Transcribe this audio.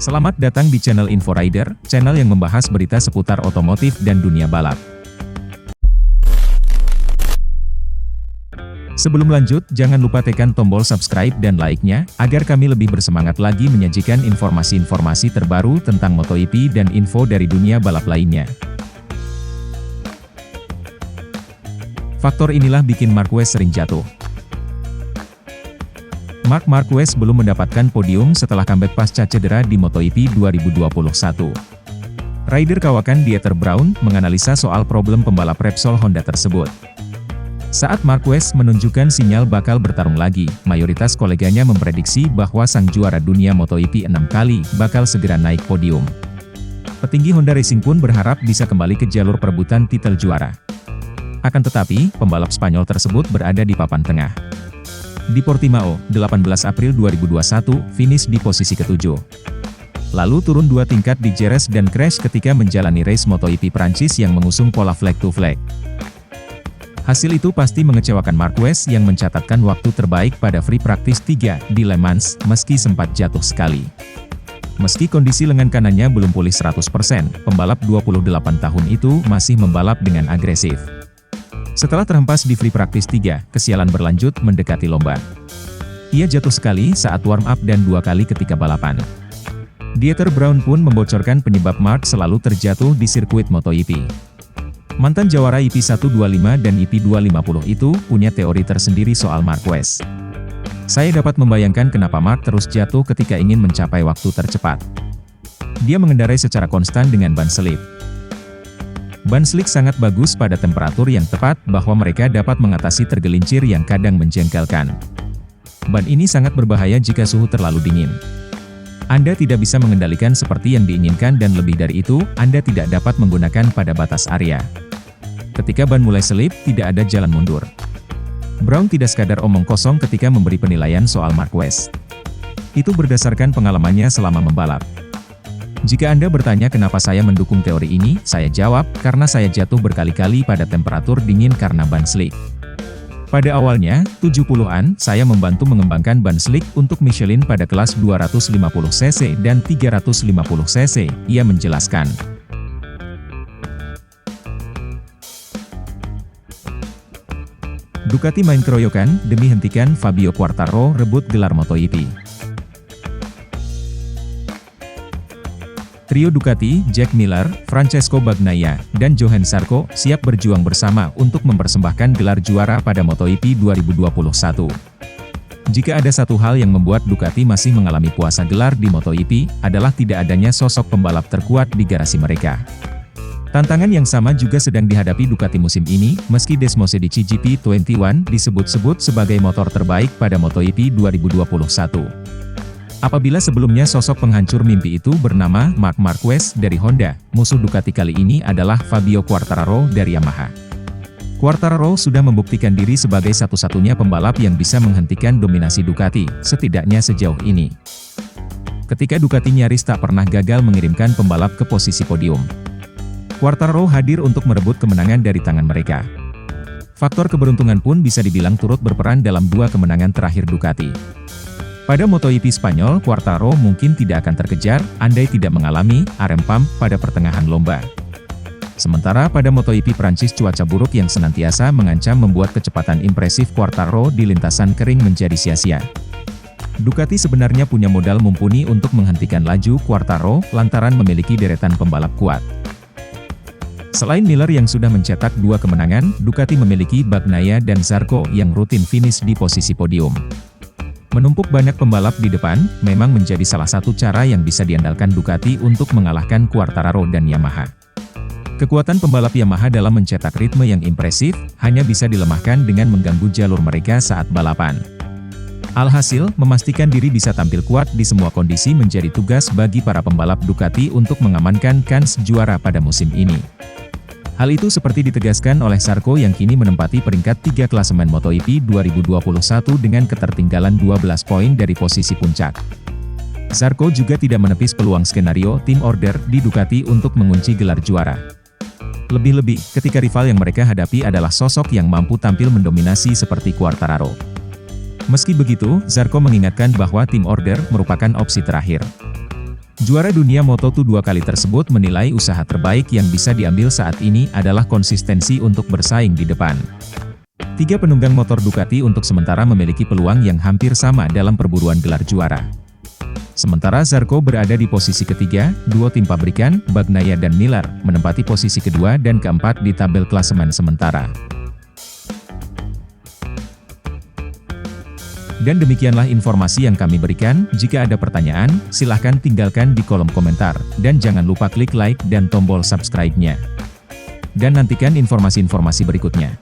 Selamat datang di channel Info Rider, channel yang membahas berita seputar otomotif dan dunia balap. Sebelum lanjut, jangan lupa tekan tombol subscribe dan like-nya, agar kami lebih bersemangat lagi menyajikan informasi-informasi terbaru tentang MotoGP dan info dari dunia balap lainnya. Faktor inilah bikin Marquez sering jatuh. Marc Marquez belum mendapatkan podium setelah comeback pasca cedera di MotoGP 2021. Rider kawakan Dieter Braun menganalisa soal problem pembalap Repsol Honda tersebut. Saat Marquez menunjukkan sinyal bakal bertarung lagi, mayoritas koleganya memprediksi bahwa sang juara dunia MotoGP 6 kali bakal segera naik podium. Petinggi Honda Racing pun berharap bisa kembali ke jalur perebutan titel juara. Akan tetapi, pembalap Spanyol tersebut berada di papan tengah. Di Portimao, 18 April 2021, finish di posisi ke-7. Lalu turun 2 tingkat di Jerez dan crash ketika menjalani race MotoGP Prancis yang mengusung pola flag to flag. Hasil itu pasti mengecewakan Marquez yang mencatatkan waktu terbaik pada free practice 3 di Le Mans, meski sempat jatuh sekali. Meski kondisi lengan kanannya belum pulih 100%, pembalap 28 tahun itu masih membalap dengan agresif. Setelah terhempas di free practice 3, kesialan berlanjut mendekati lomba. Ia jatuh sekali saat warm up dan 2 kali ketika balapan. Dieter Braun pun membocorkan penyebab Marc selalu terjatuh di sirkuit MotoGP. Mantan jawara IP125 dan IP250 itu punya teori tersendiri soal Marquez. Saya dapat membayangkan kenapa Marc terus jatuh ketika ingin mencapai waktu tercepat. Dia mengendarai secara konstan dengan ban selip. Ban slick sangat bagus pada temperatur yang tepat bahwa mereka dapat mengatasi tergelincir yang kadang menjengkelkan. Ban ini sangat berbahaya jika suhu terlalu dingin. Anda tidak bisa mengendalikan seperti yang diinginkan dan lebih dari itu, Anda tidak dapat menggunakan pada batas area. Ketika ban mulai selip, tidak ada jalan mundur. Braun tidak sekadar omong kosong ketika memberi penilaian soal Marquez. Itu berdasarkan pengalamannya selama membalap. Jika Anda bertanya kenapa saya mendukung teori ini, saya jawab, karena saya jatuh berkali-kali pada temperatur dingin karena ban slick. Pada awalnya, 70-an, saya membantu mengembangkan ban slick untuk Michelin pada kelas 250cc dan 350cc, ia menjelaskan. Ducati main keroyokan demi hentikan Fabio Quartararo rebut gelar MotoGP. Trio Ducati, Jack Miller, Francesco Bagnaia, dan Johann Zarco, siap berjuang bersama untuk mempersembahkan gelar juara pada MotoGP 2021. Jika ada satu hal yang membuat Ducati masih mengalami puasa gelar di MotoGP, adalah tidak adanya sosok pembalap terkuat di garasi mereka. Tantangan yang sama juga sedang dihadapi Ducati musim ini, meski Desmosedici GP21 disebut-sebut sebagai motor terbaik pada MotoGP 2021. Apabila sebelumnya sosok penghancur mimpi itu bernama Marc Marquez dari Honda, musuh Ducati kali ini adalah Fabio Quartararo dari Yamaha. Quartararo sudah membuktikan diri sebagai satu-satunya pembalap yang bisa menghentikan dominasi Ducati, setidaknya sejauh ini. Ketika Ducati nyaris tak pernah gagal mengirimkan pembalap ke posisi podium. Quartararo hadir untuk merebut kemenangan dari tangan mereka. Faktor keberuntungan pun bisa dibilang turut berperan dalam 2 kemenangan terakhir Ducati. Pada MotoGP Spanyol, Quartararo mungkin tidak akan terkejar, andai tidak mengalami arem pump pada pertengahan lomba. Sementara pada MotoGP Prancis cuaca buruk yang senantiasa mengancam membuat kecepatan impresif Quartararo di lintasan kering menjadi sia-sia. Ducati sebenarnya punya modal mumpuni untuk menghentikan laju Quartararo, lantaran memiliki deretan pembalap kuat. Selain Miller yang sudah mencetak 2 kemenangan, Ducati memiliki Bagnaia dan Zarco yang rutin finish di posisi podium. Menumpuk banyak pembalap di depan, memang menjadi salah satu cara yang bisa diandalkan Ducati untuk mengalahkan Quartararo dan Yamaha. Kekuatan pembalap Yamaha dalam mencetak ritme yang impresif, hanya bisa dilemahkan dengan mengganggu jalur mereka saat balapan. Alhasil, memastikan diri bisa tampil kuat di semua kondisi menjadi tugas bagi para pembalap Ducati untuk mengamankan kans juara pada musim ini. Hal itu seperti ditegaskan oleh Zarco yang kini menempati peringkat 3 klasemen MotoGP 2021 dengan ketertinggalan 12 poin dari posisi puncak. Zarco juga tidak menepis peluang skenario tim order di Ducati untuk mengunci gelar juara. Lebih-lebih, ketika rival yang mereka hadapi adalah sosok yang mampu tampil mendominasi seperti Quartararo. Meski begitu, Zarco mengingatkan bahwa tim order merupakan opsi terakhir. Juara dunia Moto2 kali tersebut menilai usaha terbaik yang bisa diambil saat ini adalah konsistensi untuk bersaing di depan. Tiga penunggang motor Ducati untuk sementara memiliki peluang yang hampir sama dalam perburuan gelar juara. Sementara Zarco berada di posisi ketiga, duo tim pabrikan, Bagnaia dan Miller, menempati posisi kedua dan keempat di tabel klasemen sementara. Dan demikianlah informasi yang kami berikan. Jika ada pertanyaan, silahkan tinggalkan di kolom komentar, dan jangan lupa klik like dan tombol subscribe-nya. Dan nantikan informasi-informasi berikutnya.